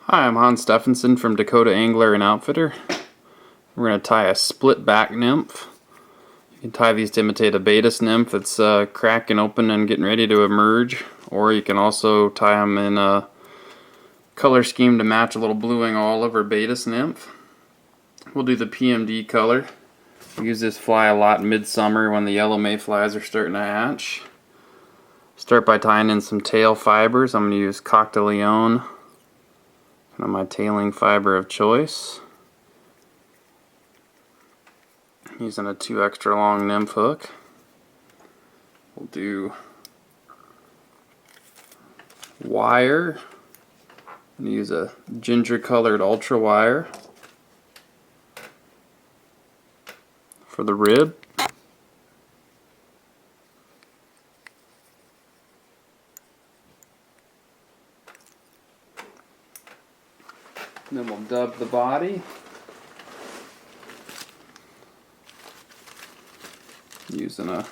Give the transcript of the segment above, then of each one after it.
Hi, I'm Hans Stephenson from Dakota Angler and Outfitter. We're going to tie a split back nymph. You can tie these to imitate a Baetis nymph that's cracking open and getting ready to emerge, or you can also tie them in a color scheme to match a little blueing olive or Baetis nymph. We'll do the PMD color. We use this fly a lot in midsummer when the yellow mayflies are starting to hatch. Start by tying in some tail fibers. I'm going to use Coq de Leon, kind of my tailing fiber of choice. Using a 2 extra long nymph hook. We'll do wire. I'm going to use a ginger colored ultra wire for the rib. And then we'll dub the body. Using a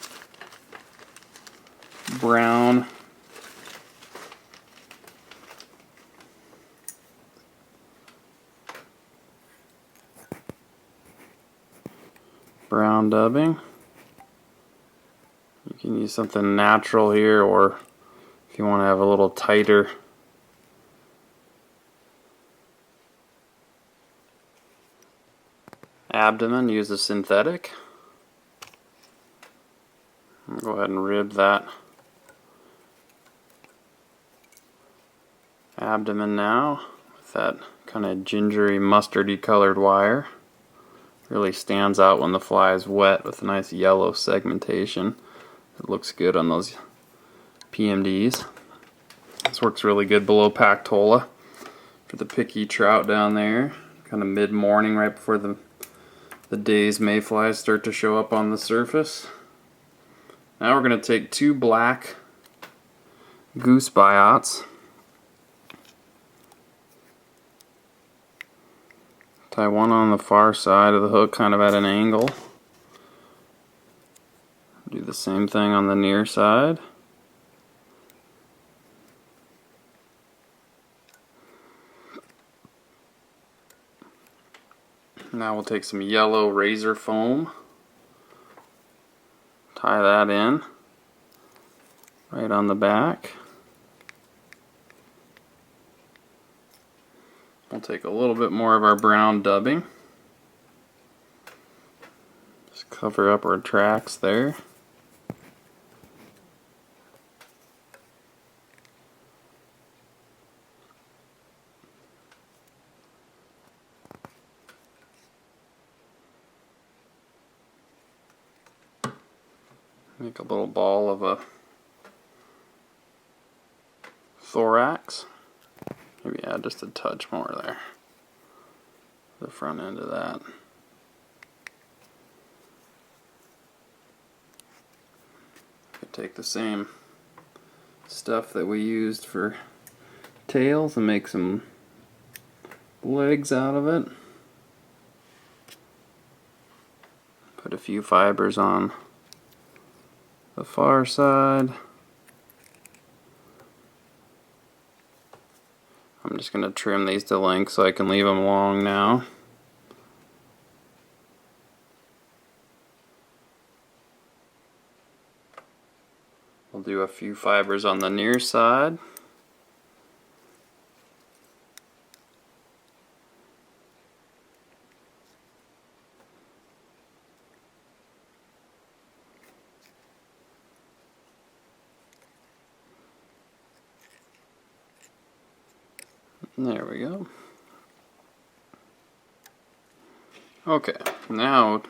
brown dubbing. You can use something natural here, or if you want to have a little tighter abdomen, use a synthetic. I'll go ahead and rib that abdomen now with that kind of gingery mustardy colored wire. Really stands out when the fly is wet with a nice yellow segmentation. It looks good on those PMDs. This works really good below Pactola for the picky trout down there. Kind of mid-morning right before the day's mayflies start to show up on the surface. Now we're going to take 2 black goose biots, tie one on the far side of the hook kind of at an angle. Do the same thing on the near side. Now we'll take some yellow razor foam, tie that in right on the back. We'll take a little bit more of our brown dubbing. Just cover up our tracks there. Make a little ball of a thorax. Maybe add just a touch more there. The front end of that. Could take the same stuff that we used for tails and make some legs out of it. Put a few fibers on the far side. I'm just going to trim these to length so I can leave them long now. We'll do a few fibers on the near side. There we go. Okay, now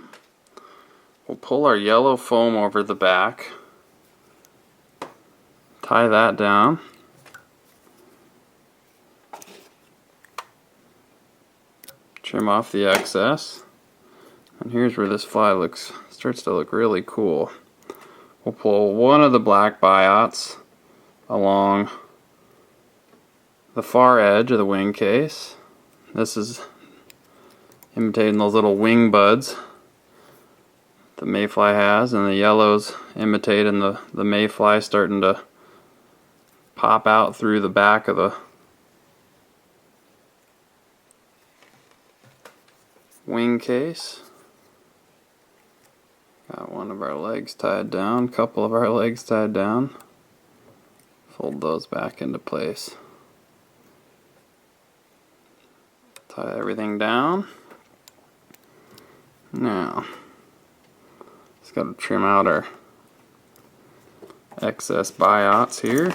we'll pull our yellow foam over the back, tie that down, trim off the excess, and here's where this fly starts to look really cool. We'll pull one of the black biots along the far edge of the wing case. This is imitating those little wing buds the mayfly has, and the yellow's imitating the mayfly starting to pop out through the back of wing case. Got one of our legs tied down, couple of our legs tied down. Fold those back into place. Tie everything down. Now, just got to trim out our excess biots here.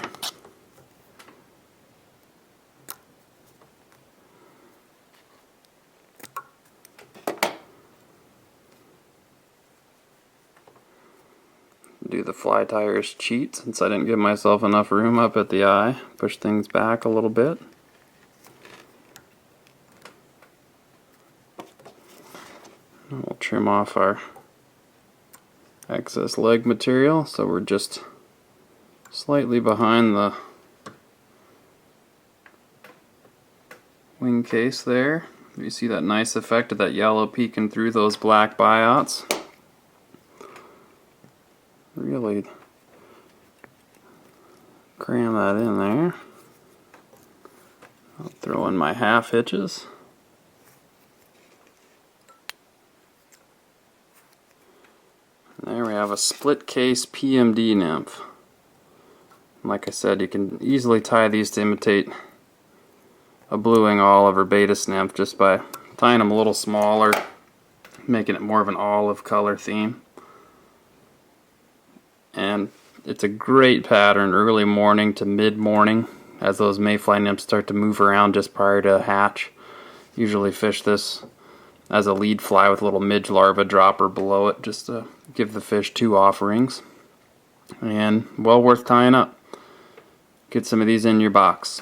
Do the fly tires cheat since I didn't give myself enough room up at the eye. Push things back a little bit. And we'll trim off our excess leg material so we're just slightly behind the wing case there. You see that nice effect of that yellow peeking through those black biots. Really cram that in there. I'll throw in my half hitches. And there we have a split case PMD nymph. Like I said, you can easily tie these to imitate a blueing olive or Baetis nymph just by tying them a little smaller, making it more of an olive color theme. And it's a great pattern early morning to mid-morning as those mayfly nymphs start to move around just prior to hatch. Usually fish this as a lead fly with a little midge larva dropper below it just to give the fish 2 offerings. And well worth tying up. Get some of these in your box.